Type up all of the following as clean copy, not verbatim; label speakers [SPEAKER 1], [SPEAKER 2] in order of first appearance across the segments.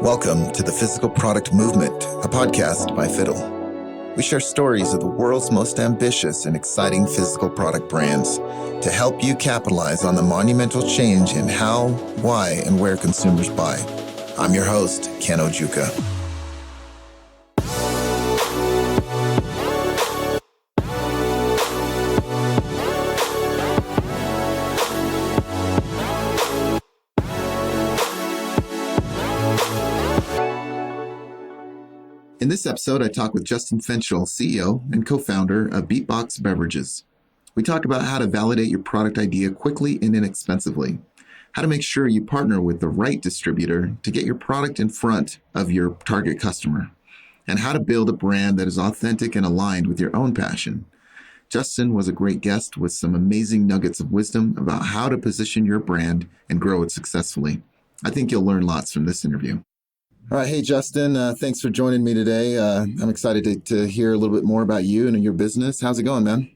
[SPEAKER 1] Welcome to the Physical Product Movement, a podcast by Fiddle. We share stories of the world's most ambitious and exciting physical product brands to help you capitalize on the monumental change in how, why, and where consumers buy. I'm your host, Ken Ojuka. In this episode, I talk with Justin Fenchel, CEO and co-founder of Beatbox Beverages. We talk about how to validate your product idea quickly and inexpensively, how to make sure you partner with the right distributor to get your product in front of your target customer, and how to build a brand that is authentic and aligned with your own passion. Justin was a great guest with some amazing nuggets of wisdom about how to position your brand and grow it successfully. I think you'll learn lots from this interview. All right. Hey, Justin, thanks for joining me today. I'm excited to hear a little bit more about you and your business. How's it going, man?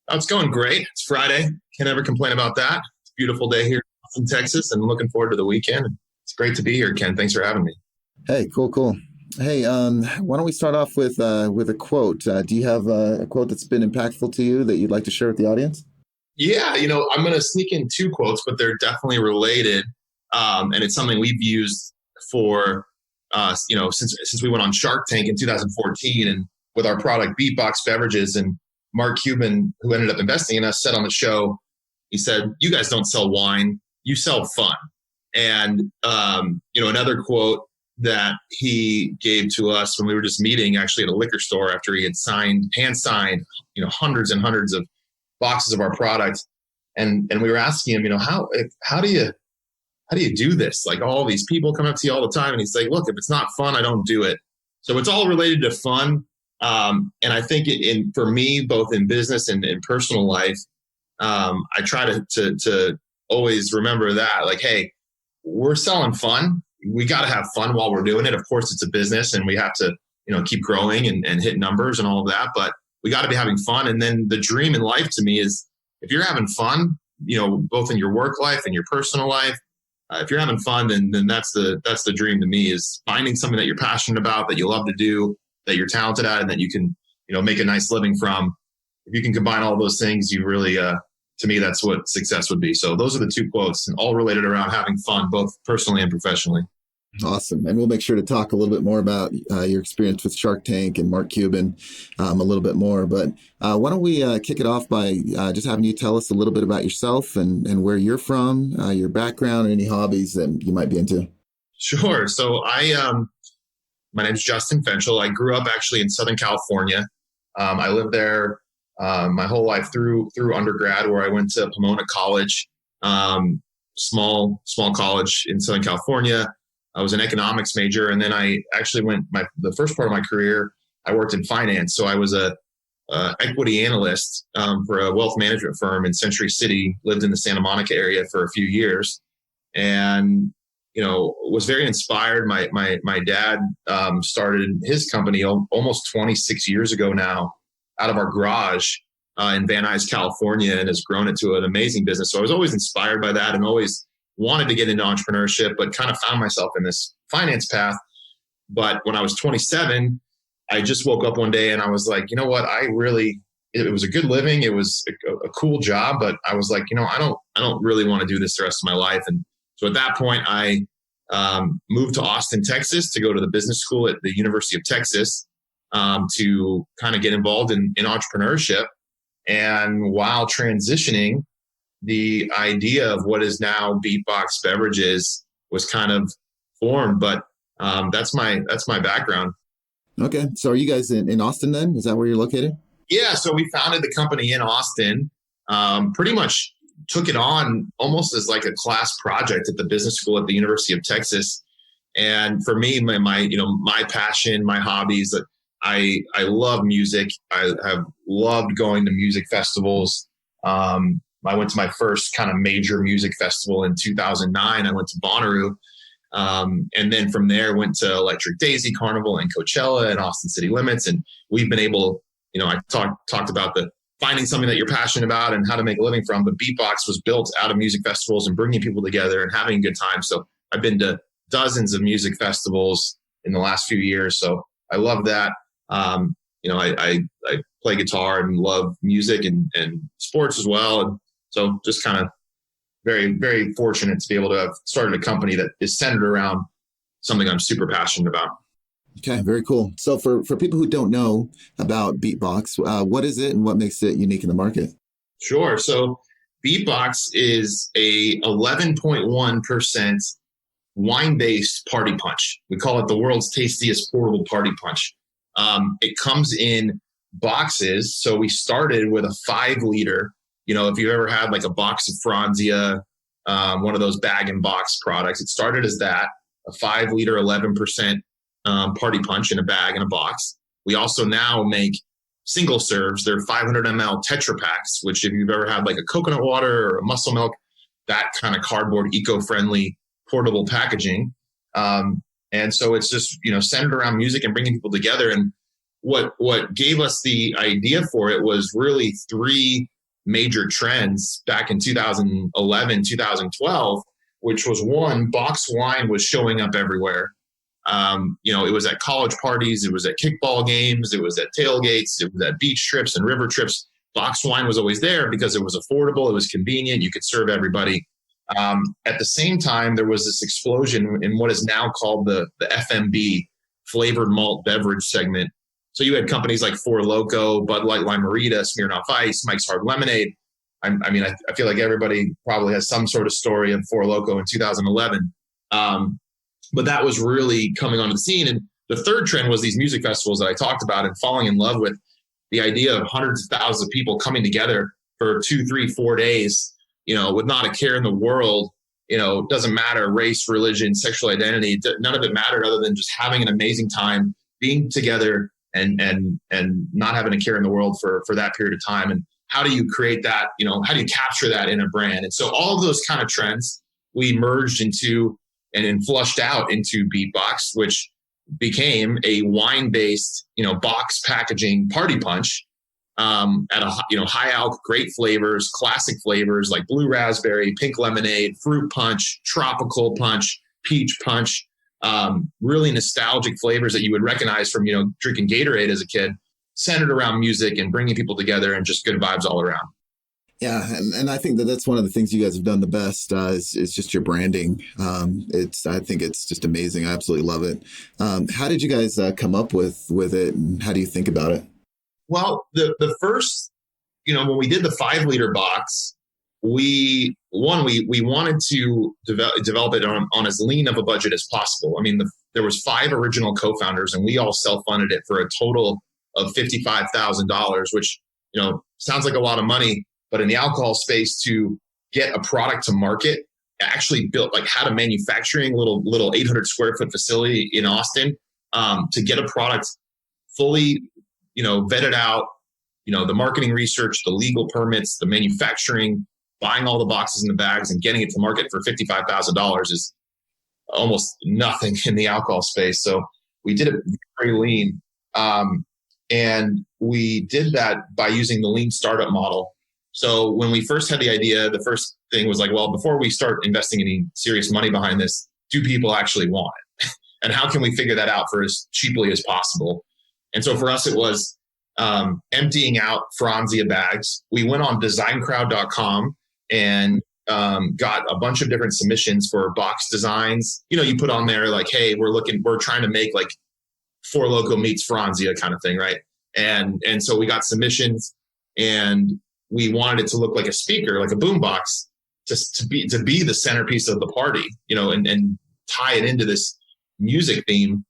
[SPEAKER 2] Oh, it's going great. It's Friday. Can't ever complain about that. It's a beautiful day here in Texas and looking forward to the weekend. It's great to be here, Ken. Thanks for having me.
[SPEAKER 1] Hey, cool. Hey, why don't we start off with a quote? Do you have a quote that's been impactful to you that you'd like to share with the audience?
[SPEAKER 2] Yeah, I'm going to sneak in two quotes, but they're definitely related. And it's something we've used for since we went on Shark Tank in 2014 and with our product Beatbox Beverages, and Mark Cuban, who ended up investing in us, said on the show, he said, "You guys don't sell wine, you sell fun." And, another quote that he gave to us when we were just meeting actually at a liquor store after he had hand signed, hundreds and hundreds of boxes of our product. And we were asking him, how do you do this? Like, all these people come up to you all the time. And he's like, look, if it's not fun, I don't do it. So it's all related to fun. And I think for me, both in business and in personal life, I try to always remember that, like, hey, we're selling fun. We got to have fun while we're doing it. Of course, it's a business and we have to, keep growing and hit numbers and all of that, but we got to be having fun. And then the dream in life to me is if you're having fun, both in your work life and your personal life, if you're having fun, then that's the dream to me, is finding something that you're passionate about, that you love to do, that you're talented at, and that you can, make a nice living from. If you can combine all those things, you really, to me, that's what success would be. So those are the two quotes, and all related around having fun, both personally and professionally.
[SPEAKER 1] Awesome. And we'll make sure to talk a little bit more about your experience with Shark Tank and Mark Cuban a little bit more. But why don't we kick it off by just having you tell us a little bit about yourself and where you're from, your background, and any hobbies that you might be into.
[SPEAKER 2] Sure. So my name is Justin Fenchel. I grew up actually in Southern California. I lived there my whole life through undergrad, where I went to Pomona College, small college in Southern California. I was an economics major, and then I actually the first part of my career, I worked in finance. So I was a equity analyst for a wealth management firm in Century City, lived in the Santa Monica area for a few years, and, was very inspired. My dad started his company almost 26 years ago now out of our garage in Van Nuys, California, and has grown it to an amazing business. So I was always inspired by that and always wanted to get into entrepreneurship, but kind of found myself in this finance path. But when I was 27, I just woke up one day and I was like, you know what? It was a good living. It was a cool job, but I was like, I don't really want to do this the rest of my life. And so at that point, I moved to Austin, Texas, to go to the business school at the University of Texas to kind of get involved in entrepreneurship. And while transitioning, the idea of what is now Beatbox Beverages was kind of formed, but that's my background.
[SPEAKER 1] Okay. So are you guys in Austin then? Is that where you're located?
[SPEAKER 2] Yeah. So we founded the company in Austin, pretty much took it on almost as like a class project at the business school at the University of Texas. And for me, my passion, my hobbies, I love music. I have loved going to music festivals. I went to my first kind of major music festival in 2009. I went to Bonnaroo. And then from there went to Electric Daisy Carnival and Coachella and Austin City Limits. And we've been able, I talked about the finding something that you're passionate about and how to make a living from. But Beatbox was built out of music festivals and bringing people together and having a good time. So I've been to dozens of music festivals in the last few years. So I love that. I play guitar and love music and sports as well. And so just kind of very, very fortunate to be able to have started a company that is centered around something I'm super passionate about.
[SPEAKER 1] Okay, very cool. So for people who don't know about Beatbox, what is it and what makes it unique in the market?
[SPEAKER 2] Sure. So Beatbox is a 11.1% wine-based party punch. We call it the world's tastiest portable party punch. It comes in boxes. So we started with a 5-liter. If you've ever had like a box of Franzia, one of those bag and box products, it started as that, a 5-liter, 11% party punch in a bag and a box. We also now make single serves. They're 500 ml Tetra Packs, which if you've ever had like a coconut water or a muscle milk, that kind of cardboard, eco-friendly, portable packaging. And so it's just, centered around music and bringing people together. And what gave us the idea for it was really 3 major trends back in 2011, 2012, which was, one, box wine was showing up everywhere. It was at college parties, it was at kickball games, it was at tailgates, it was at beach trips and river trips. Box wine was always there because it was affordable, it was convenient, you could serve everybody. At the same time, there was this explosion in what is now called the FMB, flavored malt beverage segment. So you had companies like Four Loko, Bud Light Lime-A-Rita, Smirnoff Ice, Mike's Hard Lemonade. I feel like everybody probably has some sort of story of Four Loko in 2011. But that was really coming onto the scene. And the third trend was these music festivals that I talked about and falling in love with the idea of hundreds of thousands of people coming together for 2, 3, 4 days, with not a care in the world. It doesn't matter race, religion, sexual identity. None of it mattered other than just having an amazing time, being together and not having a care in the world for that period of time. And how do you create that? How do you capture that in a brand? And so all of those kind of trends we merged into and then flushed out into Beatbox, which became a wine-based, box packaging party punch at a high alc, great flavors, classic flavors like blue raspberry, pink lemonade, fruit punch, tropical punch, peach punch, really nostalgic flavors that you would recognize from drinking Gatorade as a kid, centered around music and bringing people together and just good vibes all around.
[SPEAKER 1] Yeah, and I think that's one of the things you guys have done the best is just your branding. I think it's just amazing. I absolutely love it. How did you guys come up with it, and how do you think about it?
[SPEAKER 2] Well, the first, when we did the 5-liter box, we wanted to develop it on as lean of a budget as possible. There was 5 original co-founders, and we all self-funded it for a total of $55,000, which sounds like a lot of money. But in the alcohol space, to get a product to market, actually built had a manufacturing little 800 square foot facility in Austin to get a product fully, vetted out, the marketing research, the legal permits, the manufacturing, buying all the boxes and the bags and getting it to market for $55,000 is almost nothing in the alcohol space. So we did it very lean. And we did that by using the lean startup model. So when we first had the idea, the first thing was well, before we start investing any serious money behind this, do people actually want it? And how can we figure that out for as cheaply as possible? And so for us, it was emptying out Franzia bags. We went on designcrowd.com and got a bunch of different submissions for box designs. You put on there hey, we're trying to make Four Loko meets Franzia kind of thing, right? And so we got submissions, and we wanted it to look like a speaker, like a boombox, just to be the centerpiece of the party, and tie it into this music theme.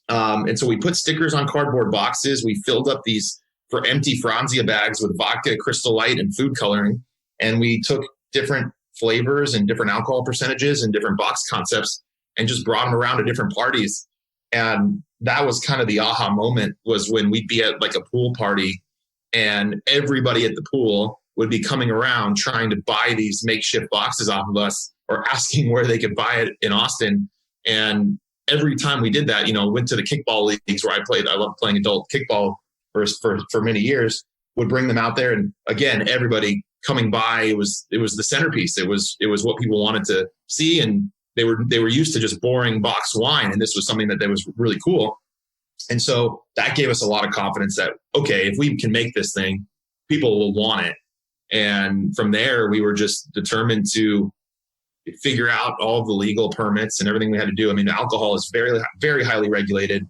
[SPEAKER 2] And so we put stickers on cardboard boxes. We filled up these for empty Franzia bags with vodka, Crystal Light, and food coloring. And we took different flavors and different alcohol percentages and different box concepts and just brought them around to different parties. And that was kind of the aha moment, was when we'd be at a pool party and everybody at the pool would be coming around trying to buy these makeshift boxes off of us or asking where they could buy it in Austin. And every time we did that, went to the kickball leagues where I loved playing adult kickball for many years, would bring them out there. And again, everybody coming by, it was the centerpiece. It was what people wanted to see. And they were used to just boring box wine, and this was something that was really cool. And so that gave us a lot of confidence that, okay, if we can make this thing, people will want it. And from there, we were just determined to figure out all of the legal permits and everything we had to do. I mean, alcohol is very, very highly regulated.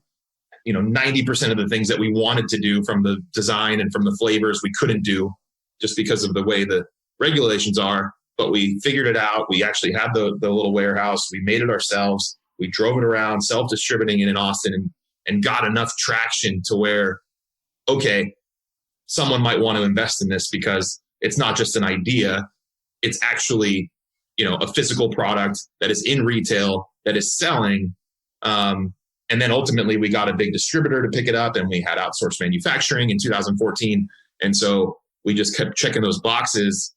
[SPEAKER 2] 90% of the things that we wanted to do from the design and from the flavors, we couldn't do just because of the way the regulations are. But we figured it out. We actually had the little warehouse. We made it ourselves. We drove it around, self-distributing it in Austin, and got enough traction to where, okay, someone might want to invest in this because it's not just an idea. It's actually, a physical product that is in retail, that is selling. And then ultimately we got a big distributor to pick it up, and we had outsourced manufacturing in 2014. And so we just kept checking those boxes,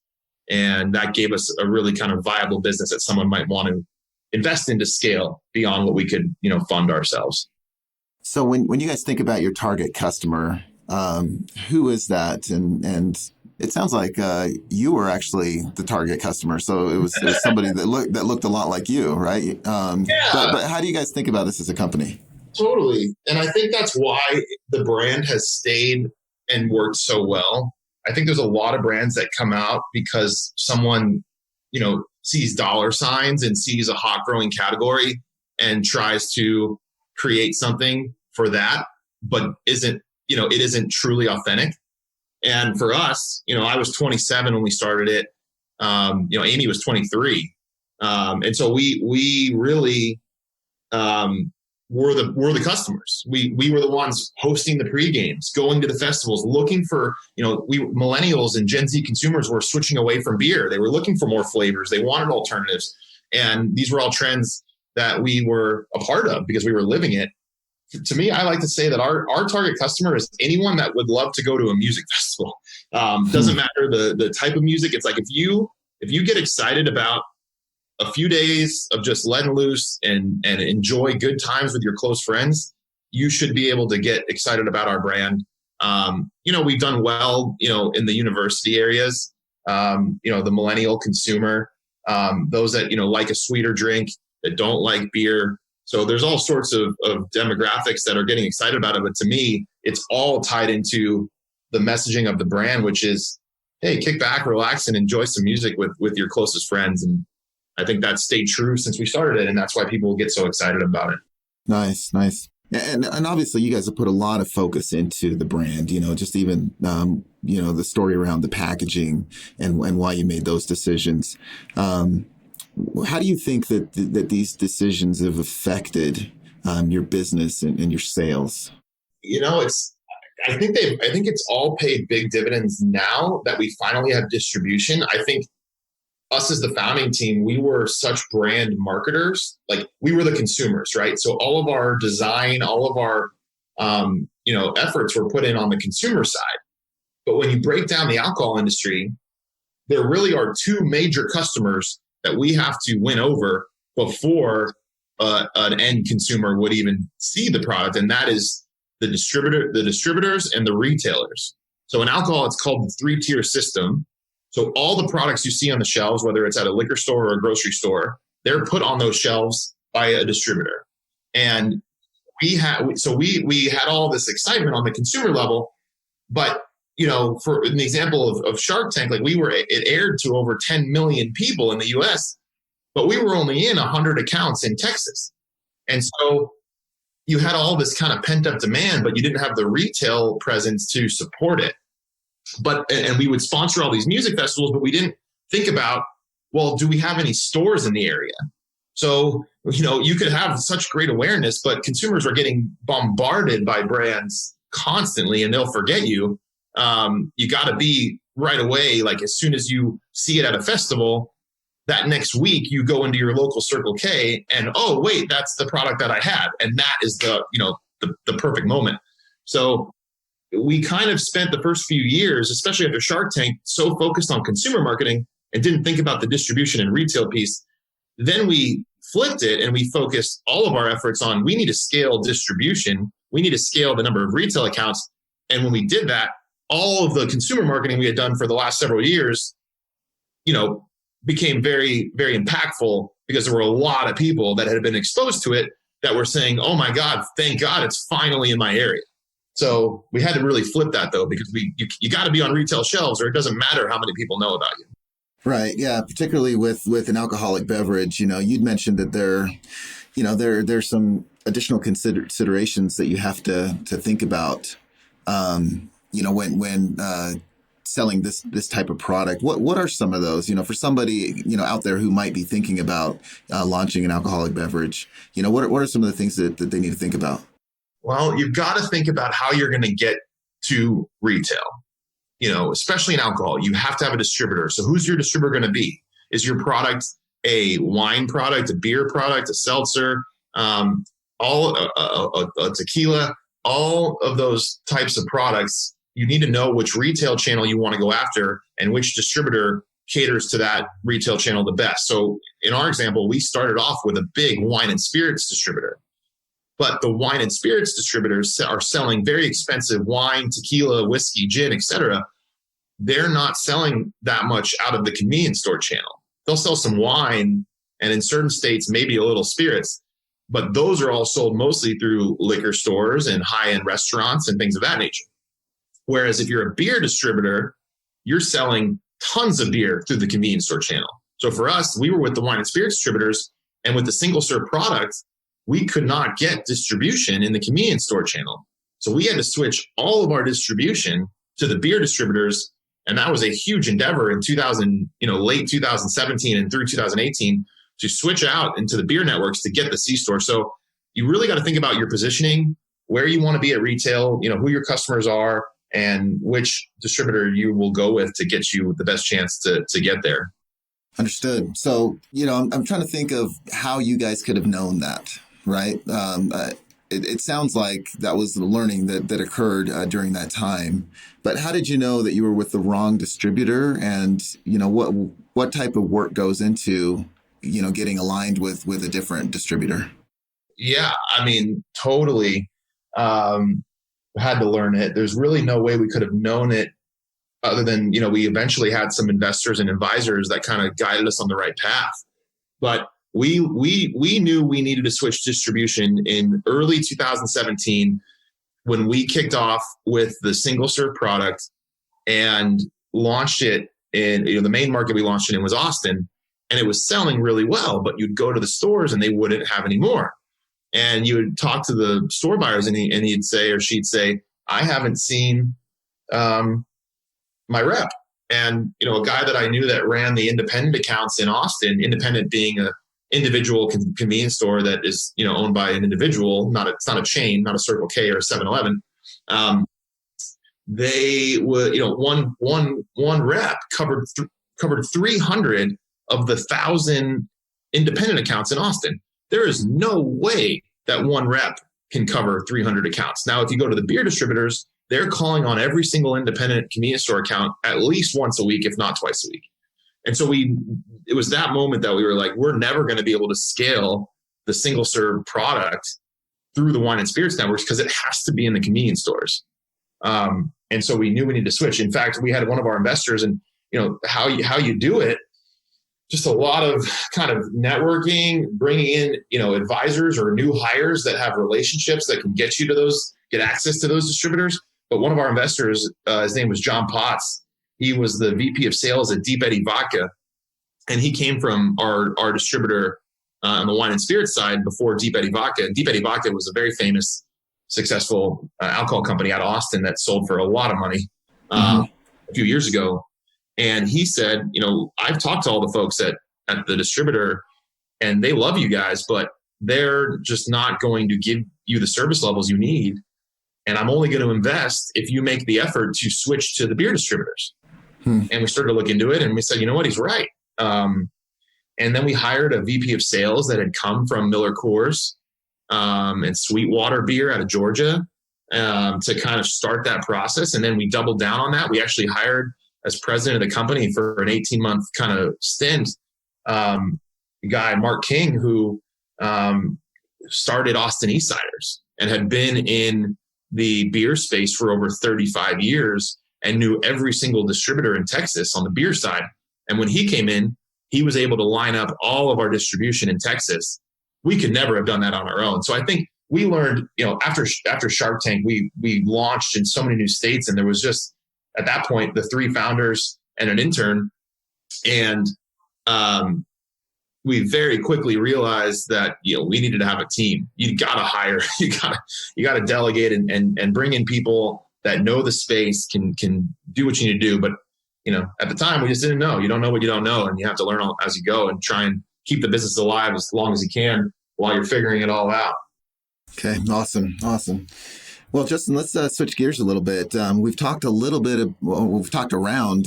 [SPEAKER 2] and that gave us a really kind of viable business that someone might want to invest in to scale beyond what we could, fund ourselves.
[SPEAKER 1] So when you guys think about your target customer, who is that? And it sounds like you were actually the target customer. So it was somebody that looked a lot like you, right?
[SPEAKER 2] Yeah.
[SPEAKER 1] But how do you guys think about this as a company?
[SPEAKER 2] Totally. And I think that's why the brand has stayed and worked so well. I think there's a lot of brands that come out because someone, sees dollar signs and sees a hot growing category and tries to create something for that, but it isn't truly authentic. And for us, I was 27 when we started it. Amy was 23. And so we really were the customers. We were the ones hosting the pre-games, going to the festivals, looking for, we millennials and Gen Z consumers were switching away from beer. They were looking for more flavors. They wanted alternatives. And these were all trends that we were a part of because we were living it. To me, I like to say that our target customer is anyone that would love to go to a music festival. Doesn't matter the type of music. It's like if you get excited about a few days of just letting loose and enjoy good times with your close friends, you should be able to get excited about our brand. We've done well, in the university areas, the millennial consumer, those that, like a sweeter drink, that don't like beer. So there's all sorts of demographics that are getting excited about it. But to me, it's all tied into the messaging of the brand, which is, hey, kick back, relax, and enjoy some music with your closest friends. And I think that's stayed true since we started it. And that's why people get so excited about it.
[SPEAKER 1] Nice. And obviously you guys have put a lot of focus into the brand, just even, the story around the packaging and why you made those decisions. How do you think that these decisions have affected your business and your sales?
[SPEAKER 2] I think it's all paid big dividends now that we finally have distribution. I think us as the founding team, we were such brand marketers. Like we were the consumers, right? So all of our design, all of our, efforts were put in on the consumer side. But when you break down the alcohol industry, there really are two major customers that we have to win over before an end consumer would even see the product. And that is the distributors and the retailers. So in alcohol, it's called the 3-tier system. So all the products you see on the shelves, whether it's at a liquor store or a grocery store, they're put on those shelves by a distributor. And we had all this excitement on the consumer level, but for an example of Shark Tank, like it aired to over 10 million people in the US, but we were only in 100 accounts in Texas. And so you had all this kind of pent up demand, but you didn't have the retail presence to support it. And we would sponsor all these music festivals, but we didn't think about, well, do we have any stores in the area? So, you could have such great awareness, but consumers are getting bombarded by brands constantly and they'll forget you. You got to be right away. Like as soon as you see it at a festival, that next week you go into your local Circle K and, oh, wait, that's the product that I had. And that is the perfect moment. So we kind of spent the first few years, especially after Shark Tank, so focused on consumer marketing and didn't think about the distribution and retail piece. Then we flipped it and we focused all of our efforts on, we need to scale distribution. We need to scale the number of retail accounts. And when we did that, all of the consumer marketing we had done for the last several years, became very, very impactful because there were a lot of people that had been exposed to it that were saying, oh my God, thank God it's finally in my area. So we had to really flip that though, because you got to be on retail shelves or it doesn't matter how many people know about you.
[SPEAKER 1] Right. Yeah. Particularly with an alcoholic beverage, you'd mentioned that there's some additional considerations that you have to think about, when selling this type of product. What are some of those, for somebody, out there who might be thinking about launching an alcoholic beverage, what are some of the things that they need to think about?
[SPEAKER 2] Well, you've got to think about how you're going to get to retail, especially in alcohol. You have to have a distributor. So who's your distributor going to be? Is your product a wine product, a beer product, a seltzer, a tequila? All of those types of products, you need to know which retail channel you want to go after and which distributor caters to that retail channel the best. So in our example, we started off with a big wine and spirits distributor. But the wine and spirits distributors are selling very expensive wine, tequila, whiskey, gin, etc. They're not selling that much out of the convenience store channel. They'll sell some wine and in certain states, maybe a little spirits, but those are all sold mostly through liquor stores and high-end restaurants and things of that nature. Whereas if you're a beer distributor, you're selling tons of beer through the convenience store channel. So for us, we were with the wine and spirits distributors, and with the single serve product, we could not get distribution in the convenience store channel. So we had to switch all of our distribution to the beer distributors. And that was a huge endeavor in late 2017 and through 2018 to switch out into the beer networks to get the C-store. So you really got to think about your positioning, where you want to be at retail, who your customers are, and which distributor you will go with to get you the best chance to get there.
[SPEAKER 1] Understood. So, I'm trying to think of how you guys could have known that. Right. It sounds like that was the learning that occurred during that time. But how did you know that you were with the wrong distributor? And, what type of work goes into, getting aligned with a different distributor?
[SPEAKER 2] Yeah, totally had to learn it. There's really no way we could have known it other than, we eventually had some investors and advisors that kind of guided us on the right path. But we knew we needed to switch distribution in early 2017 when we kicked off with the single serve product and launched it in the main market we launched it in was Austin, and it was selling really well, but you'd go to the stores and they wouldn't have any more. And you would talk to the store buyers and he'd say, or she'd say, I haven't seen my rep. And, a guy that I knew that ran the independent accounts in Austin, independent being a individual convenience store that is, owned by an individual, it's not a chain, not a Circle K or a 7-Eleven. They would, one rep covered 300 of the 1,000 independent accounts in Austin. There is no way that one rep can cover 300 accounts. Now, if you go to the beer distributors, they're calling on every single independent convenience store account at least once a week, if not twice a week. And so it was that moment that we were like, we're never going to be able to scale the single serve product through the wine and spirits networks because it has to be in the convenience stores. And so we knew we needed to switch. In fact, we had one of our investors, and how you do it, just a lot of kind of networking, bringing in, advisors or new hires that have relationships that can get access to those distributors. But one of our investors, his name was John Potts. He was the VP of sales at Deep Eddy Vodka. And he came from our distributor on the wine and spirits side before Deep Eddy Vodka. And Deep Eddy Vodka was a very famous, successful alcohol company out of Austin that sold for a lot of money a few years ago. And he said, I've talked to all the folks at the distributor and they love you guys, but they're just not going to give you the service levels you need. And I'm only going to invest if you make the effort to switch to the beer distributors. And we started to look into it and we said, you know what, he's right. And then we hired a VP of sales that had come from Miller Coors and Sweetwater beer out of Georgia to kind of start that process. And then we doubled down on that. We actually hired, as president of the company for an 18-month kind of stint, guy, Mark King, who started Austin Eastsiders and had been in the beer space for over 35 years and knew every single distributor in Texas on the beer side. And when he came in, he was able to line up all of our distribution in Texas. We could never have done that on our own. So I think we learned, after Shark Tank, we launched in so many new states, and there was just at that point the 3 founders and an intern, and we very quickly realized that we needed to have a team. You got to hire, you got to delegate and bring in people that know the space, can do what you need to do. But at the time, we just didn't know. You don't know what you don't know, and you have to learn as you go and try and keep the business alive as long as you can while you're figuring it all out.
[SPEAKER 1] Okay, awesome. Well, Justin, let's switch gears a little bit. We've talked around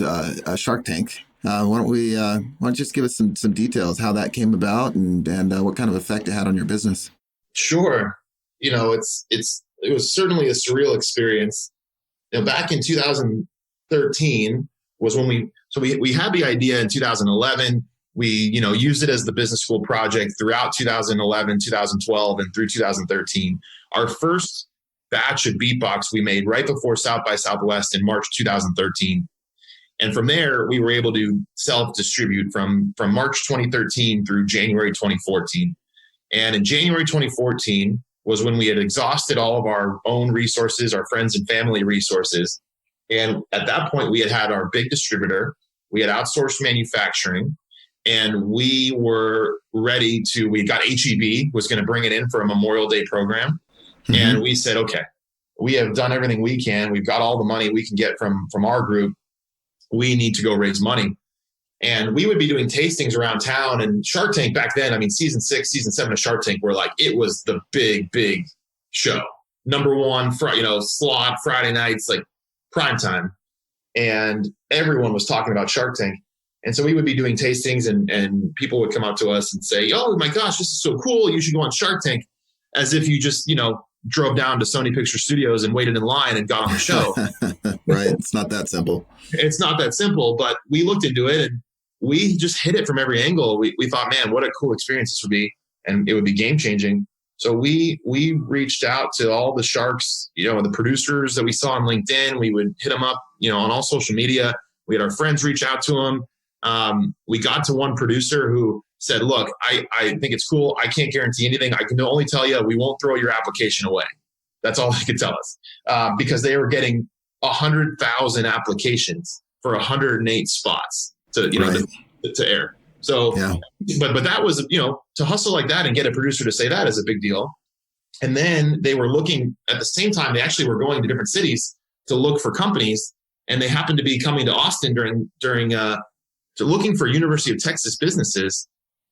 [SPEAKER 1] Shark Tank. Why don't you just give us some details how that came about and what kind of effect it had on your business?
[SPEAKER 2] Sure. It was certainly a surreal experience. Back in 2013 was when we had the idea in 2011. We, used it as the business school project throughout 2011, 2012, and through 2013. Our first batch of Beatbox we made right before South by Southwest in March 2013. And from there, we were able to self-distribute from March 2013 through January 2014. And in January 2014 was when we had exhausted all of our own resources, our friends and family resources. And at that point, we had our big distributor. We had outsourced manufacturing. And we were ready we got HEB, was going to bring it in for a Memorial Day program. Mm-hmm. And we said, okay, we have done everything we can. We've got all the money we can get from our group. We need to go raise money. And we would be doing tastings around town. And Shark Tank back then, season 6, season 7 of Shark Tank were it was the big show. Number one, slot Friday nights, prime time. And everyone was talking about Shark Tank. And so we would be doing tastings and people would come up to us and say, oh my gosh, this is so cool. You should go on Shark Tank, as if you just, drove down to Sony Picture Studios and waited in line and got on the show.
[SPEAKER 1] Right. It's not that simple.
[SPEAKER 2] It's not that simple, but we looked into it and we just hit it from every angle. We thought, man, what a cool experience this would be. And it would be game changing. So we reached out to all the sharks, the producers that we saw on LinkedIn. We would hit them up, on all social media. We had our friends reach out to them. We got to one producer who said, look, I think it's cool. I can't guarantee anything. I can only tell you we won't throw your application away. That's all they could tell us, because they were getting 100,000 applications for 108 spots to air. So, yeah. But that was, to hustle like that and get a producer to say that is a big deal. And then they were looking at the same time, they actually were going to different cities to look for companies. And they happened to be coming to Austin during looking for University of Texas businesses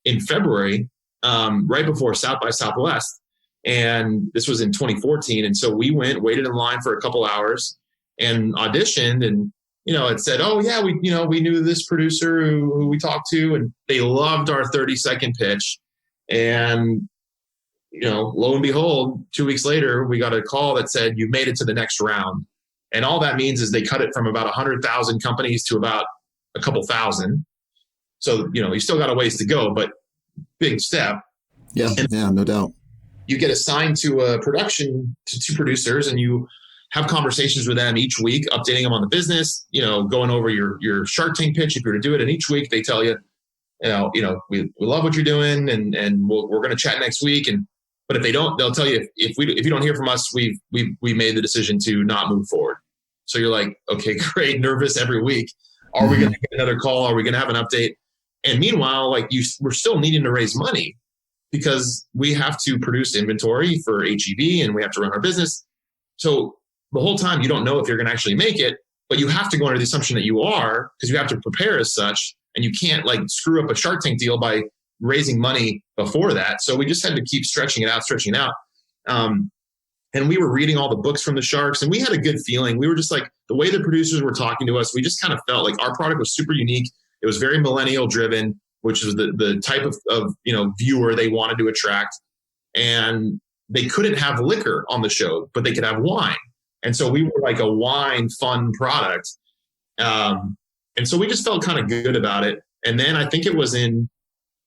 [SPEAKER 2] in February, right before South by Southwest. And this was in 2014. And so we waited in line for a couple hours and auditioned, and, it said, oh yeah, we knew this producer who we talked to, and they loved our 30-second pitch. And, lo and behold, 2 weeks later, we got a call that said, you made it to the next round. And all that means is they cut it from about 100,000 companies to about a couple thousand. So, you still got a ways to go, but big step.
[SPEAKER 1] Yeah, no doubt.
[SPEAKER 2] You get assigned to a production, to 2 producers, and you have conversations with them each week, updating them on the business, going over your Shark Tank pitch if you're to do it. And each week they tell you, we love what you're doing, and we're going to chat next week. But if they don't, they'll tell you, if you don't hear from us, we made the decision to not move forward. So you're like, okay, great, nervous every week. Are we going to get another call? Are we going to have an update? And meanwhile, we're still needing to raise money because we have to produce inventory for HEB and we have to run our business. So the whole time you don't know if you're going to actually make it, but you have to go under the assumption that you are, because you have to prepare as such, and you can't screw up a Shark Tank deal by raising money before that. So we just had to keep stretching it out. And we were reading all the books from the Sharks, and we had a good feeling. We were just the way the producers were talking to us, we just kind of felt like our product was super unique. It was very millennial driven, which was the type of viewer they wanted to attract. And they couldn't have liquor on the show, but they could have wine. And so we were a wine fun product. And so we just felt kind of good about it. And then I think it was in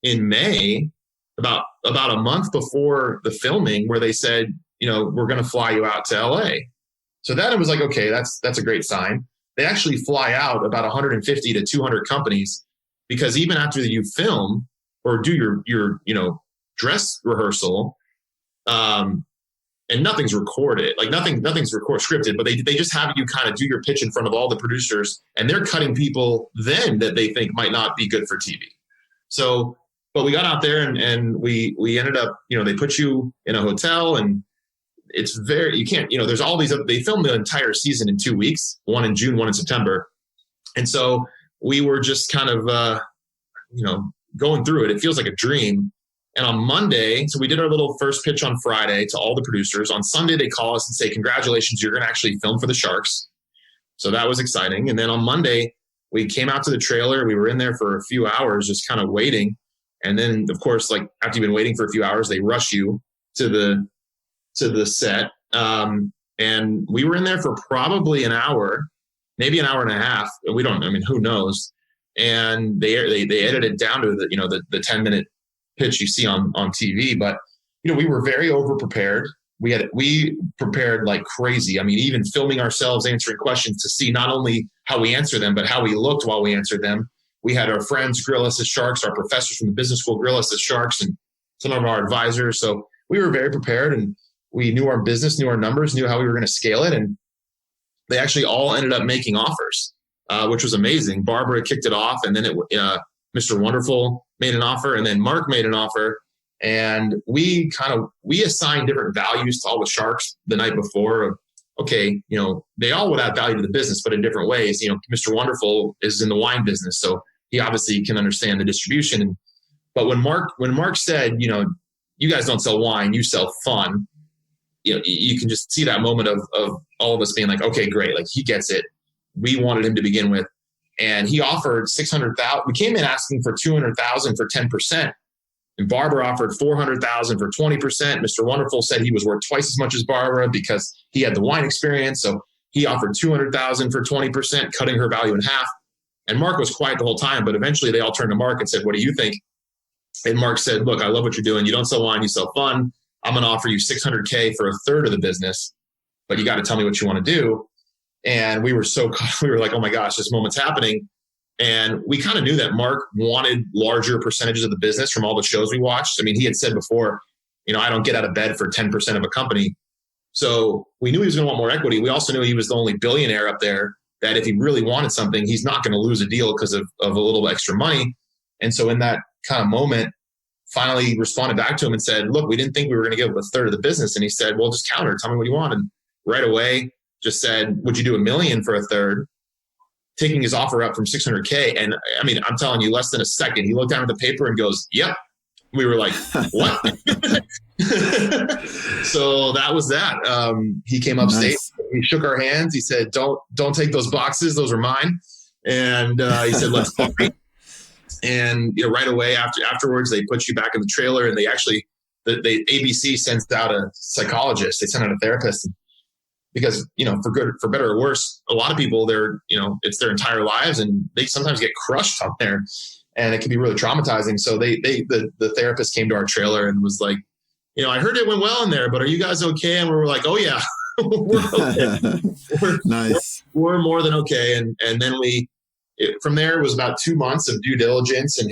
[SPEAKER 2] May, about a month before the filming, where they said, we're going to fly you out to LA. So then it was okay, that's a great sign. They actually fly out about 150 to 200 companies because even after you film or do your dress rehearsal, and nothing's recorded, like nothing's scripted, but they just have you kind of do your pitch in front of all the producers, and they're cutting people then that they think might not be good for TV. So, but we got out there and we ended up, they put you in a hotel, and it's you can't, there's all these, they filmed the entire season in 2 weeks, one in June, one in September. And so we were just kind of, going through it. It feels like a dream. And on Monday, so we did our little first pitch on Friday to all the producers. On Sunday, they call us and say, congratulations, you're going to actually film for the Sharks. So that was exciting. And then on Monday, we came out to the trailer. We were in there for a few hours, just kind of waiting. And then, of course, like after you've been waiting for a few hours, they rush you to the set. And we were in there for probably an hour, maybe an hour and a half. Who knows? And they edited it down to the 10-minute pitch you see on TV. But, we were very over prepared. We prepared like crazy. I mean, even filming ourselves answering questions to see not only how we answer them, but how we looked while we answered them. We had our friends grill us as Sharks, our professors from the business school grill us as Sharks, and some of our advisors. So we were very prepared, and we knew our business, knew our numbers, knew how we were going to scale it. And they actually all ended up making offers, which was amazing. Barbara kicked it off, and then Mr. Wonderful made an offer, and then Mark made an offer. And we assigned different values to all the Sharks the night before. Okay, they all would add value to the business, but in different ways. Mr. Wonderful is in the wine business, so he obviously can understand the distribution. But when Mark said, you guys don't sell wine, you sell fun, you can just see that moment of all of us being like, okay, great, like he gets it. We wanted him to begin with. And he offered $600,000. We came in asking for $200,000 for 10%. And Barbara offered $400,000 for 20%. Mr. Wonderful said he was worth twice as much as Barbara because he had the wine experience. So he offered $200,000 for 20%, cutting her value in half. And Mark was quiet the whole time, but eventually they all turned to Mark and said, what do you think? And Mark said, look, I love what you're doing. You don't sell wine, you sell fun. I'm going to offer you $600K for a third of the business, but you got to tell me what you want to do. And we were like, oh my gosh, this moment's happening. And we kind of knew that Mark wanted larger percentages of the business from all the shows we watched. I mean, he had said before, I don't get out of bed for 10% of a company. So we knew he was going to want more equity. We also knew he was the only billionaire up there that if he really wanted something, he's not going to lose a deal because of a little extra money. And so in that kind of moment, finally responded back to him and said, look, we didn't think we were going to give up a third of the business. And he said, well, just counter, tell me what you want. And right away just said, would you do $1 million for a third? Taking his offer up from $600K. And I mean, I'm telling you, less than a second, he looked down at the paper and goes, yep. We were like, what? So that was that. He came upstate. Nice. He shook our hands. He said, don't take those boxes. Those are mine. And he said, let's go. And right away afterwards, they put you back in the trailer, and they actually, the ABC sends out a psychologist. They send out a therapist because, for better or worse, a lot of people, it's their entire lives, and they sometimes get crushed out there, and it can be really traumatizing. So the therapist came to our trailer and was like, I heard it went well in there, but are you guys okay? And we were like, oh yeah, we're okay.
[SPEAKER 1] Nice.
[SPEAKER 2] We're more than okay. And then from there, it was about 2 months of due diligence and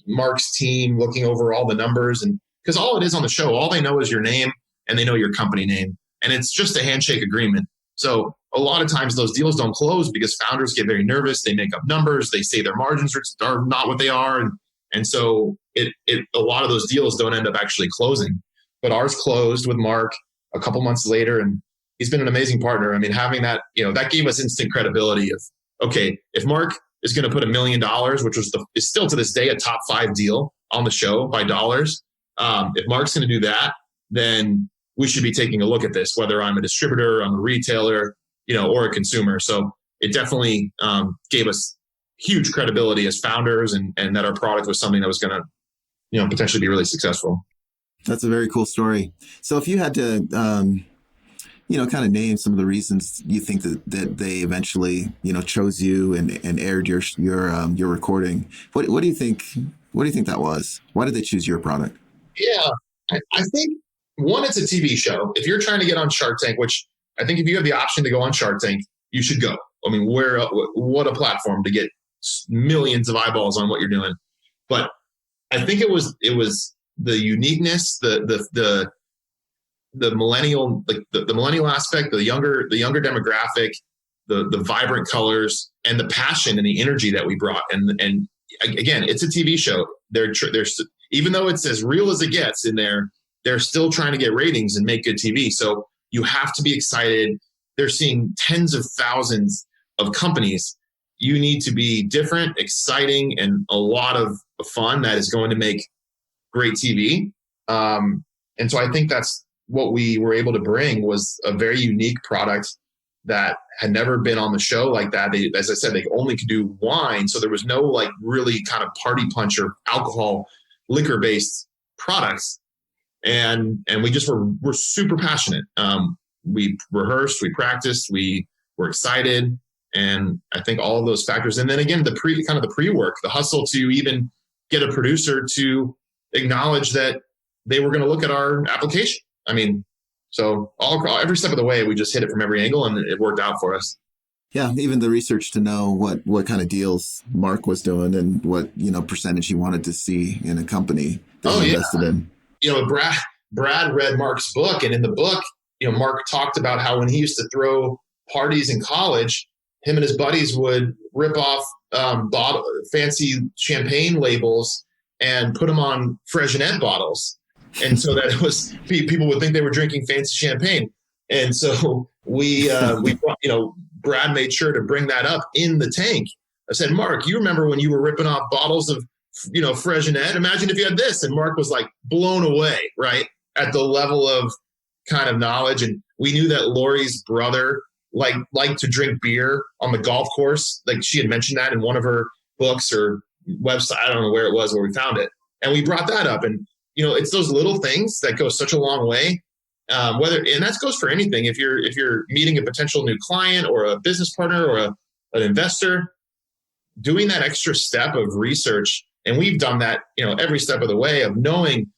[SPEAKER 2] Mark's team looking over all the numbers. And because all it is on the show, all they know is your name and they know your company name. And it's just a handshake agreement. So a lot of times those deals don't close because founders get very nervous. They make up numbers. They say their margins are not what they are. And so a lot of those deals don't end up actually closing. But ours closed with Mark a couple months later. And he's been an amazing partner. I mean, having that, that gave us instant credibility of, okay, if Mark is going to put $1 million, which is still to this day a top 5 deal on the show by dollars. If Mark's going to do that, then we should be taking a look at this, whether I'm a distributor, I'm a retailer, or a consumer. So it definitely gave us huge credibility as founders and that our product was something that was going to, potentially be really successful.
[SPEAKER 1] That's a very cool story. So if you had to, kind of name some of the reasons you think that they eventually, chose you and aired your recording, what do you think? What do you think that was? Why did they choose your product?
[SPEAKER 2] Yeah, I think one, it's a TV show. If you're trying to get on Shark Tank, which I think if you have the option to go on Shark Tank, you should go. I mean, what a platform to get millions of eyeballs on what you're doing. But I think it was the uniqueness, the millennial, like the millennial aspect, the younger demographic, the vibrant colors, and the passion and the energy that we brought. And again, it's a TV show. They're even though it's as real as it gets in there, they're still trying to get ratings and make good TV. So you have to be excited. They're seeing tens of thousands of companies. You need to be different, exciting, and a lot of fun that is going to make great TV. And so I think that's what we were able to bring, was a very unique product that had never been on the show like that. They, as I said, they only could do wine. So there was no like really kind of party puncher, alcohol, liquor-based products. And we just we're super passionate. We rehearsed, we practiced, we were excited. And I think all of those factors. And then again, the pre-work, the hustle to even get a producer to acknowledge that they were going to look at our application. I mean, so every step of the way, we just hit it from every angle, and it worked out for us.
[SPEAKER 1] Yeah, even the research to know what kind of deals Mark was doing and what percentage he wanted to see in a company that he invested in.
[SPEAKER 2] Brad read Mark's book, and in the book, Mark talked about how when he used to throw parties in college, him and his buddies would rip off fancy champagne labels and put them on Freshenet bottles. And so that it was, people would think they were drinking fancy champagne. And so we Brad made sure to bring that up in the tank. I said, Mark, you remember when you were ripping off bottles of, Freshenet? Imagine if you had this. And Mark was like blown away, right, at the level of kind of knowledge. And we knew that Lori's brother liked to drink beer on the golf course. Like she had mentioned that in one of her books or website. I don't know where it was where we found it. And we brought that up. And, it's those little things that go such a long way. And that goes for anything. If you're meeting a potential new client or a business partner or an investor, doing that extra step of research. And we've done that, every step of the way, of knowing,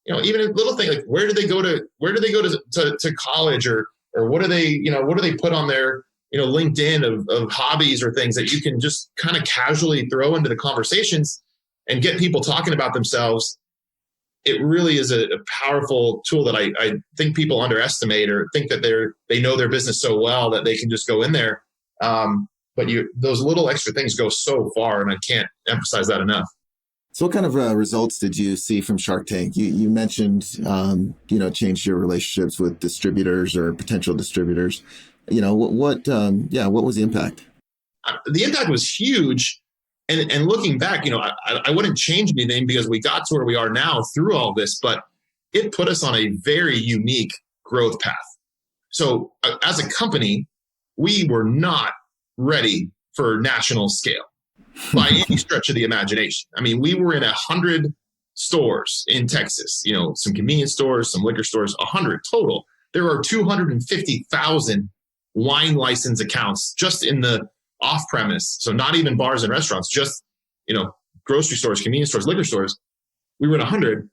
[SPEAKER 2] even a little thing like where do they go to college, or what do they put on their, LinkedIn of hobbies or things that you can just kind of casually throw into the conversations and get people talking about themselves. It really is a powerful tool that I think people underestimate, or think that they know their business so well that they can just go in there. But those little extra things go so far, and I can't emphasize that enough.
[SPEAKER 1] So what kind of results did you see from Shark Tank? You mentioned, changed your relationships with distributors or potential distributors. What was the impact?
[SPEAKER 2] The impact was huge. And looking back, I wouldn't change anything, because we got to where we are now through all this, but it put us on a very unique growth path. So as a company, we were not ready for national scale by any stretch of the imagination. I mean, we were in 100 stores in Texas, some convenience stores, some liquor stores, 100 total. There are 250,000 wine license accounts just in the off-premise. So not even bars and restaurants, just, grocery stores, convenience stores, liquor stores. We were at 100.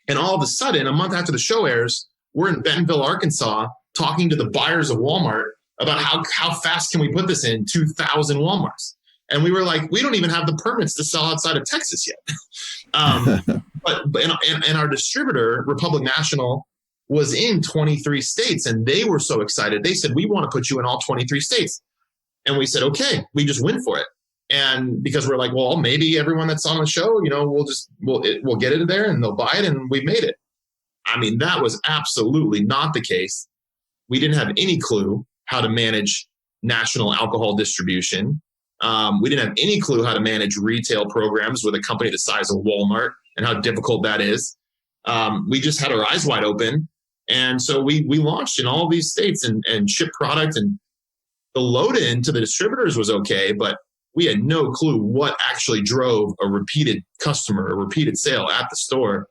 [SPEAKER 2] And all of a sudden, a month after the show airs, we're in Bentonville, Arkansas, talking to the buyers of Walmart about how fast can we put this in 2,000 Walmarts. And we were like, we don't even have the permits to sell outside of Texas yet. But our distributor, Republic National, was in 23 states, and they were so excited. They said, we want to put you in all 23 states. And we said, okay, we just went for it. And because we're like, well, maybe everyone that's on the show, we'll get it there and they'll buy it, and we made it. I mean, that was absolutely not the case. We didn't have any clue how to manage national alcohol distribution. We didn't have any clue how to manage retail programs with a company the size of Walmart and how difficult that is. We just had our eyes wide open. And so we launched in all these states and shipped product, and the load in to the distributors was okay, but we had no clue what actually drove a repeated customer, a repeated sale at the store.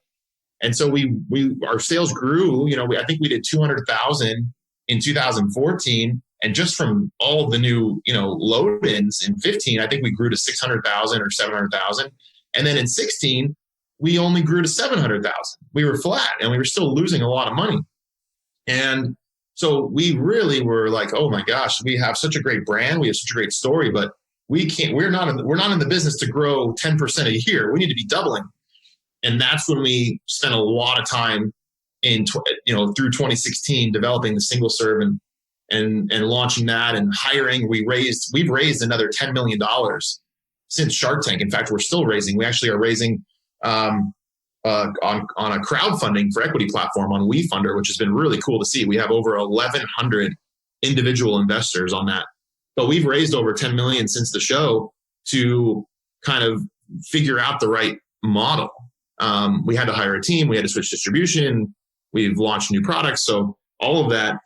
[SPEAKER 2] And so our sales grew. I think we did 200,000 in 2014, and just from all the new load-ins in 15, I think we grew to 600,000 or 700,000, and then in 16 we only grew to 700,000. We were flat, and we were still losing a lot of money. And so we really were like, oh my gosh, we have such a great brand, we have such a great story, but we're not in the business to grow 10% a year. We need to be doubling. And that's when we spent a lot of time through 2016 developing the single serve and launching that and hiring. We've raised another $10 million since Shark Tank. In fact, we're still raising. We actually are raising on a crowdfunding for equity platform on WeFunder, which has been really cool to see. We have over 1,100 individual investors on that. But we've raised over 10 million since the show to kind of figure out the right model. We had to hire a team. We had to switch distribution. We've launched new products. So all of that,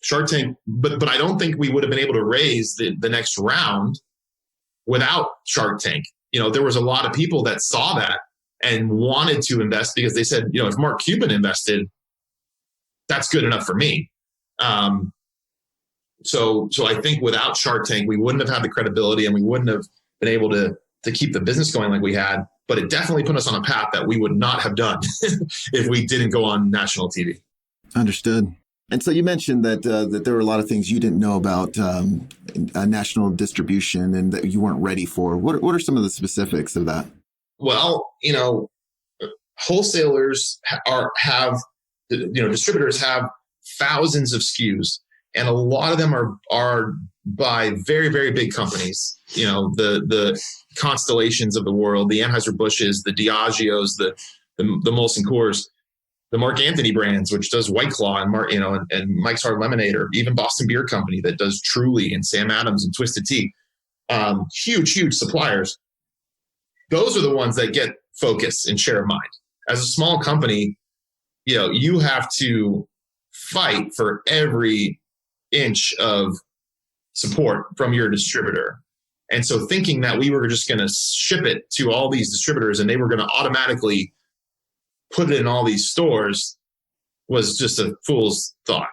[SPEAKER 2] Shark Tank, but I don't think we would have been able to raise the next round without Shark Tank. There was a lot of people that saw that and wanted to invest because they said, if Mark Cuban invested, that's good enough for me. So I think without Shark Tank, we wouldn't have had the credibility and we wouldn't have been able to keep the business going like we had. But it definitely put us on a path that we would not have done if we didn't go on national TV.
[SPEAKER 1] Understood. And so you mentioned that there were a lot of things you didn't know about national distribution and that you weren't ready for. What are some of the specifics of that?
[SPEAKER 2] Well, wholesalers distributors have thousands of SKUs, and a lot of them are by very, very big companies. The Constellations of the world, the Anheuser-Busch's, the Diageo's, the Molson Coors, the Mark Anthony brands, which does White Claw and Mike's Hard Lemonade, or even Boston Beer Company that does Truly and Sam Adams and Twisted Tea. Huge suppliers. Those are the ones that get focus and share of mind. As a small company, you have to fight for every inch of support from your distributor. And so thinking that we were just going to ship it to all these distributors and they were going to automatically put it in all these stores was just a fool's thought.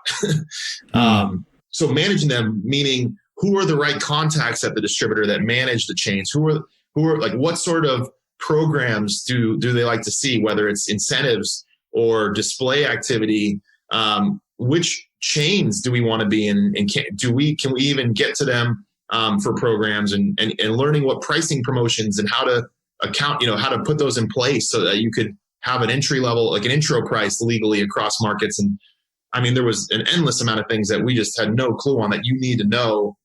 [SPEAKER 2] So managing them, meaning who are the right contacts at the distributor that manage the chains? Who are like, what sort of programs do they like to see, whether it's incentives or display activity? Which chains do we want to be in? And can we even get to them for programs and learning what pricing promotions and how to account, how to put those in place so that you could have an entry level, like an intro price legally across markets. And I mean, there was an endless amount of things that we just had no clue on that you need to know,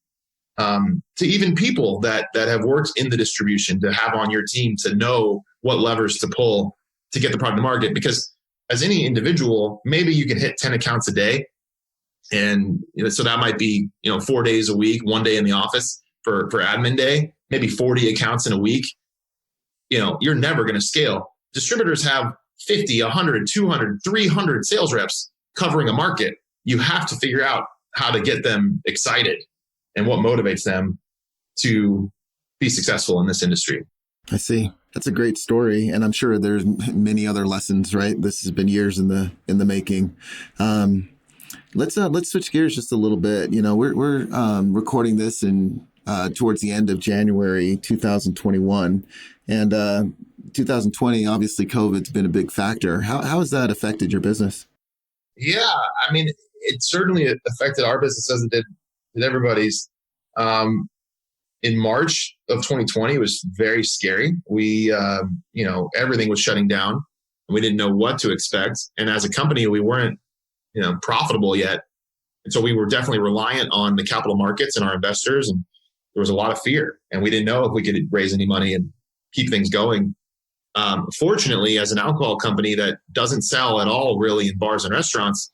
[SPEAKER 2] to even people that have worked in the distribution to have on your team to know what levers to pull to get the product to market. Because as any individual, maybe you can hit 10 accounts a day. And so that might be 4 days a week, 1 day in the office for admin day, maybe 40 accounts in a week. You're never going to scale. Distributors have 50, 100, 200, 300 sales reps covering a market. You have to figure out how to get them excited and what motivates them to be successful in this industry.
[SPEAKER 1] I see. That's a great story. And I'm sure there's many other lessons, right? This has been years in the making. Let's switch gears just a little bit. We're recording this towards the end of January 2021, and 2020, obviously COVID's been a big factor. How has that affected your business?
[SPEAKER 2] Yeah, I mean, it certainly affected our business as it did everybody's. In March of 2020, it was very scary. We, everything was shutting down. We didn't know what to expect. And as a company, we weren't, profitable yet. And so we were definitely reliant on the capital markets and our investors. And there was a lot of fear. And we didn't know if we could raise any money and keep things going. Fortunately, as an alcohol company that doesn't sell at all really in bars and restaurants,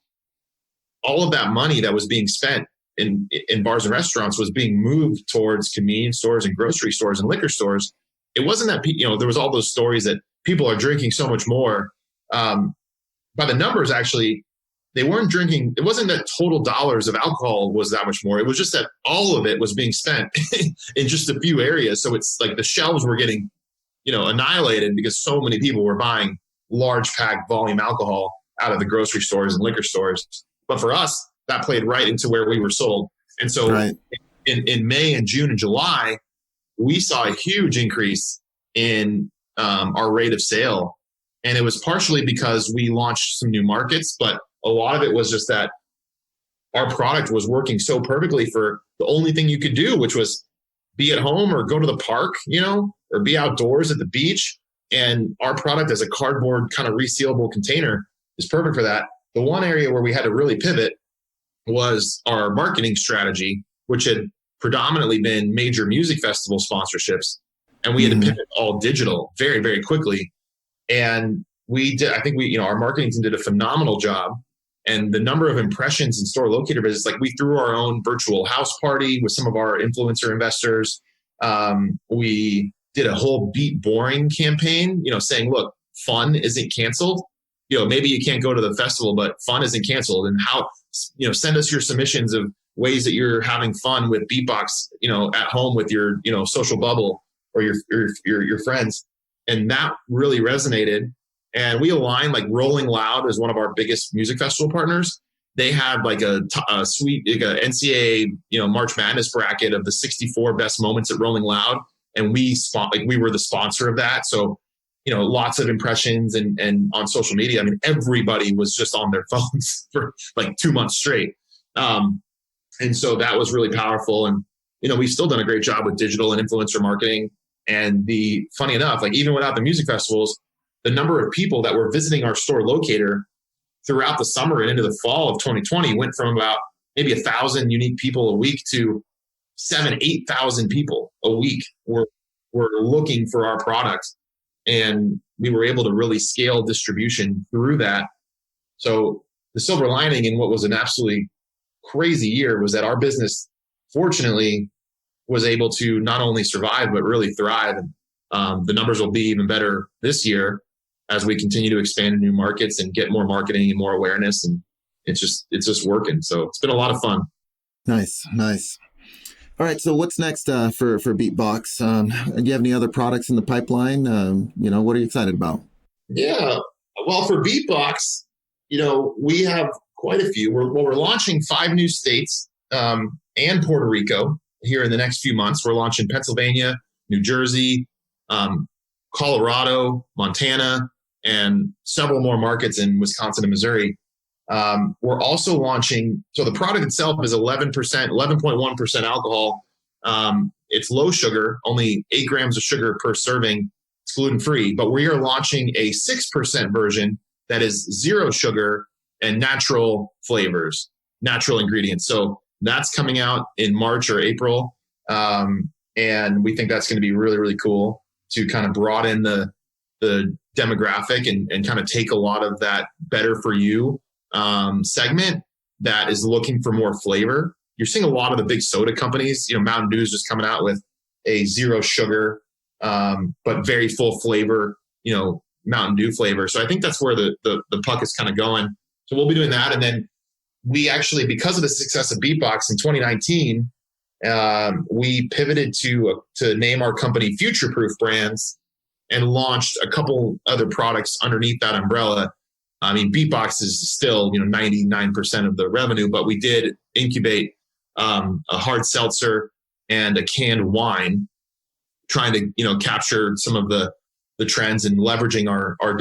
[SPEAKER 2] all of that money that was being spent in bars and restaurants was being moved towards convenience stores and grocery stores and liquor stores. It wasn't that, there was all those stories that people are drinking so much more. By the numbers, actually, they weren't drinking. It wasn't that total dollars of alcohol was that much more. It was just that all of it was being spent in just a few areas. So it's like the shelves were getting, annihilated because so many people were buying large pack volume alcohol out of the grocery stores and liquor stores. But for us, that played right into where we were sold. And so right. in May and June and July, we saw a huge increase in our rate of sale. And it was partially because we launched some new markets, but a lot of it was just that our product was working so perfectly for the only thing you could do, which was be at home or go to the park, or be outdoors at the beach. And our product as a cardboard kind of resealable container is perfect for that. The one area where we had to really pivot was our marketing strategy, which had predominantly been major music festival sponsorships. And we had to pivot all digital very, very quickly. And we did, I think our marketing team did a phenomenal job. And the number of impressions in store locator business, like we threw our own virtual house party with some of our influencer investors. We did a whole Beat Boring campaign, saying, look, fun isn't canceled. Maybe you can't go to the festival, but fun isn't canceled. And how, send us your submissions of ways that you're having fun with Beatbox, at home with your, social bubble or your friends. And that really resonated. And we aligned, like Rolling Loud is one of our biggest music festival partners. They had like a sweet NCAA, March Madness bracket of the 64 best moments at Rolling Loud. And we were the sponsor of that. So, lots of impressions and on social media. I mean, everybody was just on their phones for like 2 months straight. And so that was really powerful. And, we've still done a great job with digital and influencer marketing. And funny enough, like even without the music festivals, the number of people that were visiting our store locator throughout the summer and into the fall of 2020 went from about maybe 1,000 unique people a week to 7,000-8,000 people a week were looking for our product. And we were able to really scale distribution through that. So the silver lining in what was an absolutely crazy year was that our business, fortunately, was able to not only survive, but really thrive. And the numbers will be even better this year as we continue to expand in new markets and get more marketing and more awareness. And it's just working. So it's been a lot of fun.
[SPEAKER 1] Nice. All right. So what's next for Beatbox? Do you have any other products in the pipeline? What are you excited about?
[SPEAKER 2] Yeah. Well, for Beatbox, we have quite a few. We're launching 5 new states and Puerto Rico here in the next few months. We're launching Pennsylvania, New Jersey, Colorado, Montana, and several more markets in Wisconsin and Missouri. We're also launching, so the product itself is 11.1% alcohol. It's low sugar, only 8 grams of sugar per serving. It's gluten-free, but we are launching a 6% version that is 0 sugar and natural flavors, natural ingredients. So that's coming out in March or April. And we think that's going to be really, really cool to kind of broaden the demographic and kind of take a lot of that better for you segment that is looking for more flavor. You're seeing a lot of the big soda companies, Mountain Dew is just coming out with a 0 sugar, but very full flavor, Mountain Dew flavor. So I think that's where the puck is kind of going. So we'll be doing that. And then we actually, because of the success of Beatbox in 2019, we pivoted to name our company FutureProof Brands and launched a couple other products underneath that umbrella. I mean, Beatbox is still, 99% of the revenue, but we did incubate a hard seltzer and a canned wine, trying to, capture some of the trends and leveraging our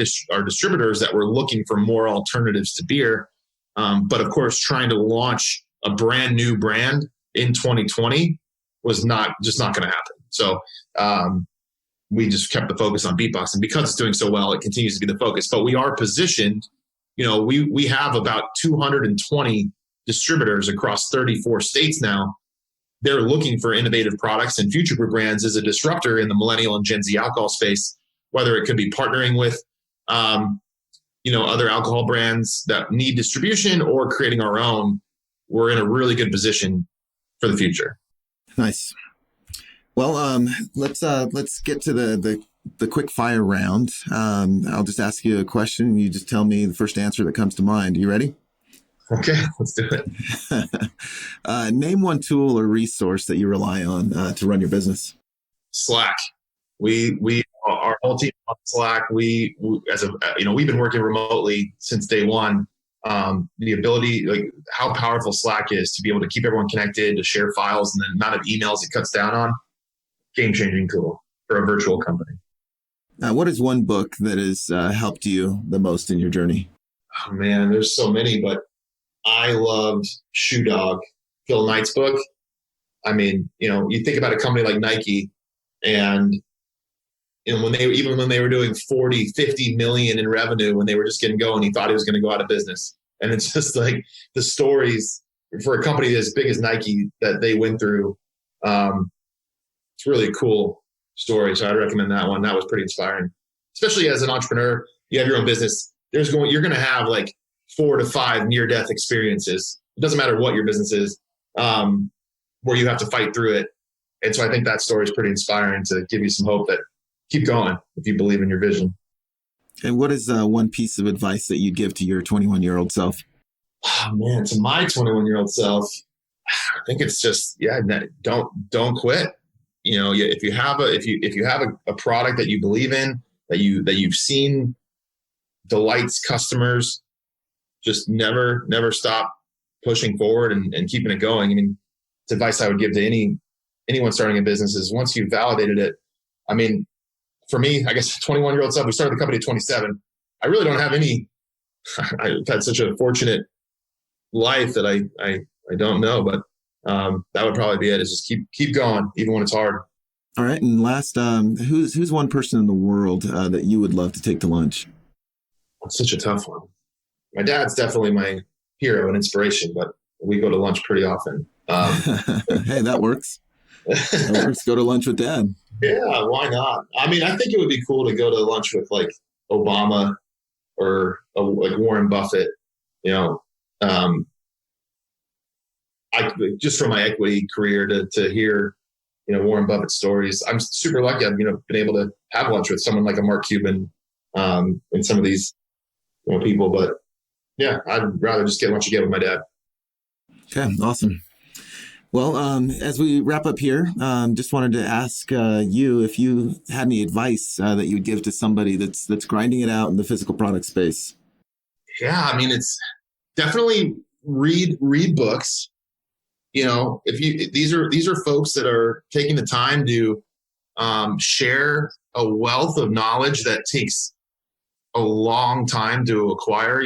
[SPEAKER 2] distributors that were looking for more alternatives to beer. But of course, trying to launch a brand new brand in 2020 was not going to happen. So we just kept the focus on Beatbox, and because it's doing so well, it continues to be the focus. But we are positioned, we have about 220 distributors across 34 states now. They're looking for innovative products, and FutureProof Brands is a disruptor in the millennial and Gen Z alcohol space, whether it could be partnering with other alcohol brands that need distribution or creating our own. We're in a really good position for the future.
[SPEAKER 1] Nice. Well, let's get to the quick fire round. I'll just ask you a question, and you just tell me the first answer that comes to mind. You ready?
[SPEAKER 2] Okay, let's do it.
[SPEAKER 1] Name one tool or resource that you rely on to run your business.
[SPEAKER 2] Slack. Our whole team on Slack. We've been working remotely since day one. The ability, like how powerful Slack is to be able to keep everyone connected, to share files, and the amount of emails it cuts down on. Game-changing tool for a virtual company.
[SPEAKER 1] What is one book that has helped you the most in your journey?
[SPEAKER 2] Oh man, there's so many, but I loved Shoe Dog, Phil Knight's book. I mean, you think about a company like Nike, and when they were doing 40, 50 million in revenue, when they were just getting going, he thought he was going to go out of business. And it's just like the stories for a company as big as Nike that they went through. It's really a cool story. So I'd recommend that one. That was pretty inspiring, especially as an entrepreneur. You have your own business. You're going to have like 4 to 5 near-death experiences. It doesn't matter what your business is, where you have to fight through it. And so I think that story is pretty inspiring to give you some hope that keep going if you believe in your vision.
[SPEAKER 1] And what is one piece of advice that you'd give to your 21-year-old self?
[SPEAKER 2] Oh man, to my 21-year-old self, I think it's just, don't quit. If you have a product that you believe in, that you've seen delights customers, just never stop pushing forward and keeping it going. I mean, it's advice I would give to anyone starting a business is once you've validated it. I mean, for me, I guess 21-year-old self, we started the company at 27. I really don't have I've had such a fortunate life that I don't know, but that would probably be it, is just keep going, even when it's hard.
[SPEAKER 1] All right. And last, who's one person in the world that you would love to take to lunch?
[SPEAKER 2] It's such a tough one. My dad's definitely my hero and inspiration, but we go to lunch pretty often.
[SPEAKER 1] Hey, that works. That works. Go to lunch with Dad.
[SPEAKER 2] Yeah, why not? I mean, I think it would be cool to go to lunch with like Obama or like Warren Buffett. I just from my equity career to hear Warren Buffett stories. I'm super lucky. I've been able to have lunch with someone like a Mark Cuban and some of these people. But yeah, I'd rather just get lunch again with my dad.
[SPEAKER 1] Okay, awesome. Well, as we wrap up here, just wanted to ask you if you had any advice that you would give to somebody that's grinding it out in the physical product space.
[SPEAKER 2] Yeah, I mean, it's definitely read books. These are folks that are taking the time to share a wealth of knowledge that takes a long time to acquire.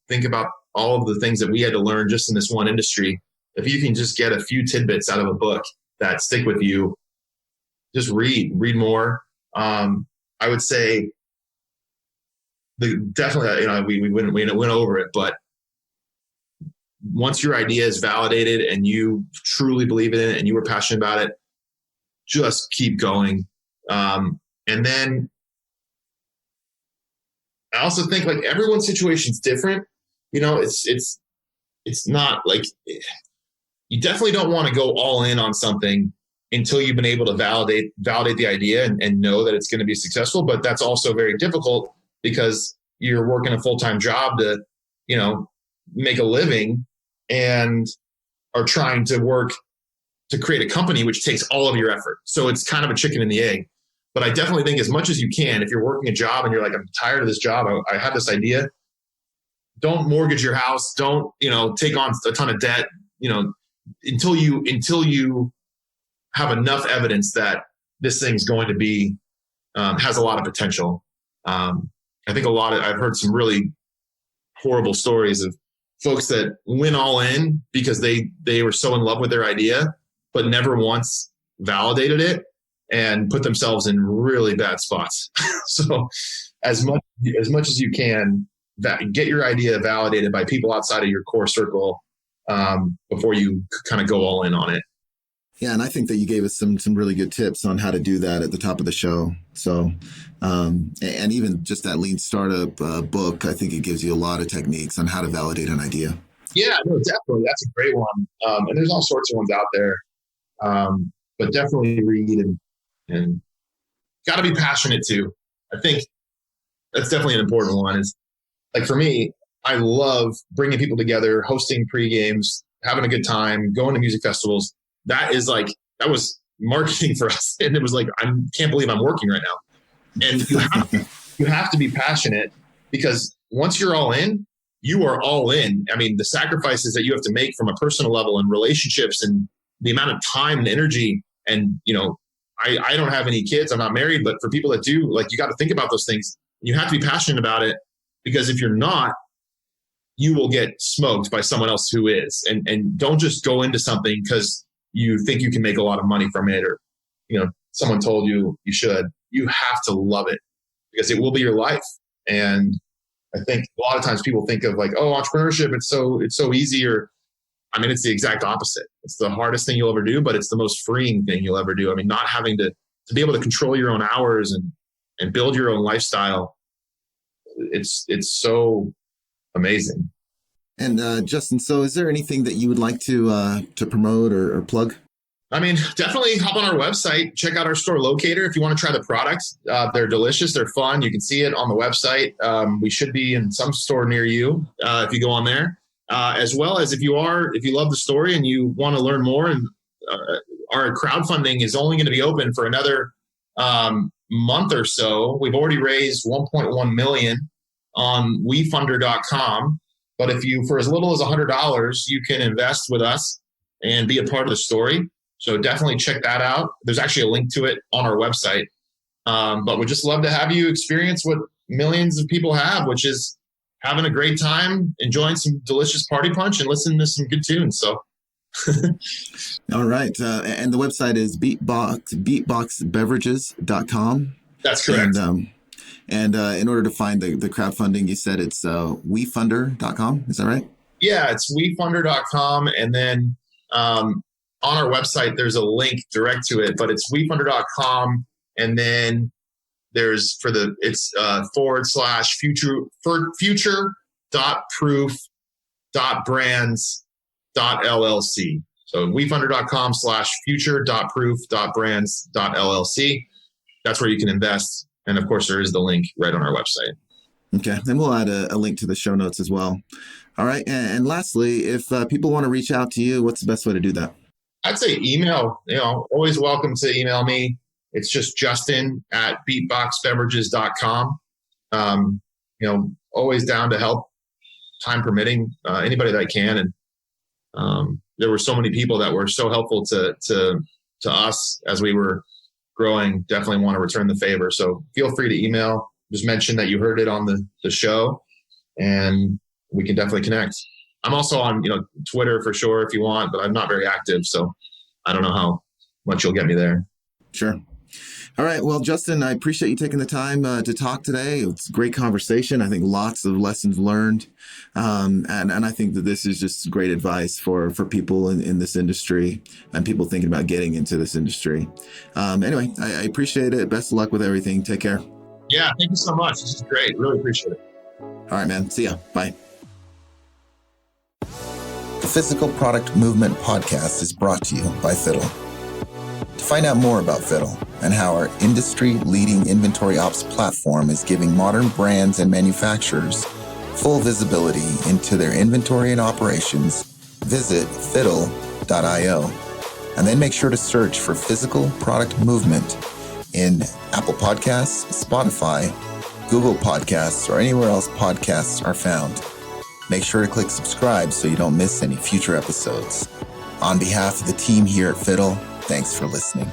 [SPEAKER 2] Think about all of the things that we had to learn just in this one industry. If you can just get a few tidbits out of a book that stick with you, just read more. I would say definitely, we went over it, but once your idea is validated and you truly believe in it and you were passionate about it, just keep going. And then I also think like everyone's situation is different. It's not like, you definitely don't want to go all in on something until you've been able to validate the idea and know that it's going to be successful. But that's also very difficult because you're working a full-time job to, make a living and are trying to work to create a company, which takes all of your effort. So it's kind of a chicken and the egg. But I definitely think as much as you can, if you're working a job and you're like, I'm tired of this job, I have this idea, don't mortgage your house. Don't, take on a ton of debt, until you have enough evidence that this thing's going to be, has a lot of potential. I think I've heard some really horrible stories of folks that went all in because they were so in love with their idea, but never once validated it and put themselves in really bad spots. So as much as you can, get your idea validated by people outside of your core circle before you kind of go all in on it.
[SPEAKER 1] Yeah, and I think that you gave us some really good tips on how to do that at the top of the show. So, and even just that Lean Startup book, I think it gives you a lot of techniques on how to validate an idea.
[SPEAKER 2] Yeah, no, definitely. That's a great one. And there's all sorts of ones out there. But definitely read and got to be passionate too. I think that's definitely an important one. Is like for me, I love bringing people together, hosting pre-games, having a good time, going to music festivals. That was marketing for us. And it was like, I can't believe I'm working right now. And you have to be passionate, because once you're all in, you are all in. I mean, the sacrifices that you have to make from a personal level and relationships and the amount of time and energy. And, I don't have any kids. I'm not married, but for people that do, like, you got to think about those things. You have to be passionate about it, because if you're not, you will get smoked by someone else who is. And don't just go into something because you think you can make a lot of money from it, or, someone told you you should, you have to love it, because it will be your life. And I think a lot of times people think of like, oh, entrepreneurship, it's so easy, or, it's the exact opposite. It's the hardest thing you'll ever do, but it's the most freeing thing you'll ever do. Not having to be able to control your own hours and build your own lifestyle. It's so amazing.
[SPEAKER 1] And Justin, so is there anything that you would like to promote or plug?
[SPEAKER 2] Definitely hop on our website, check out our store locator if you want to try the products. They're delicious. They're fun. You can see it on the website. We should be in some store near you if you go on there. As well as if you love the story and you want to learn more, and our crowdfunding is only going to be open for another month or so. We've already raised $1.1 million on wefunder.com. But if you, for as little as $100, you can invest with us and be a part of the story. So definitely check that out. There's actually a link to it on our website. But we'd just love to have you experience what millions of people have, which is having a great time, enjoying some delicious party punch, and listening to some good tunes. So.
[SPEAKER 1] All right. And the website is beatboxbeverages.com.
[SPEAKER 2] That's correct.
[SPEAKER 1] And in order to find the crowdfunding, you said it's wefunder.com. Is that right?
[SPEAKER 2] Yeah, it's wefunder.com. And then on our website, there's a link direct to it, but it's wefunder.com. And then there's future.proof.brands.llc. So wefunder.com/future.proof.brands.llc. That's where you can invest. And of course, there is the link right on our website.
[SPEAKER 1] Okay. And we'll add a link to the show notes as well. All right. And lastly, if people want to reach out to you, what's the best way to do that?
[SPEAKER 2] I'd say email. Always welcome to email me. It's just justin@beatboxbeverages.com. Always down to help, time permitting, anybody that I can. And there were so many people that were so helpful to us as we were growing. Definitely want to return the favor. So feel free to email. Just mention that you heard it on the show, and we can definitely connect. I'm also on Twitter for sure if you want, but I'm not very active, so I don't know how much you'll get me there.
[SPEAKER 1] Sure. All right. Well, Justin, I appreciate you taking the time to talk today. It's a great conversation. I think lots of lessons learned. And I think that this is just great advice for people in this industry and people thinking about getting into this industry. Anyway, I appreciate it. Best of luck with everything. Take care.
[SPEAKER 2] Yeah. Thank you so much. This is great. Really appreciate it.
[SPEAKER 1] All right, man. See ya. Bye. The Physical Product Movement Podcast is brought to you by Fiddle. To find out more about Fiddle and how our industry-leading inventory ops platform is giving modern brands and manufacturers full visibility into their inventory and operations, visit fiddle.io, and then make sure to search for Physical Product Movement in Apple Podcasts, Spotify, Google Podcasts, or anywhere else podcasts are found. Make sure to click subscribe so you don't miss any future episodes. On behalf of the team here at Fiddle, thanks for listening.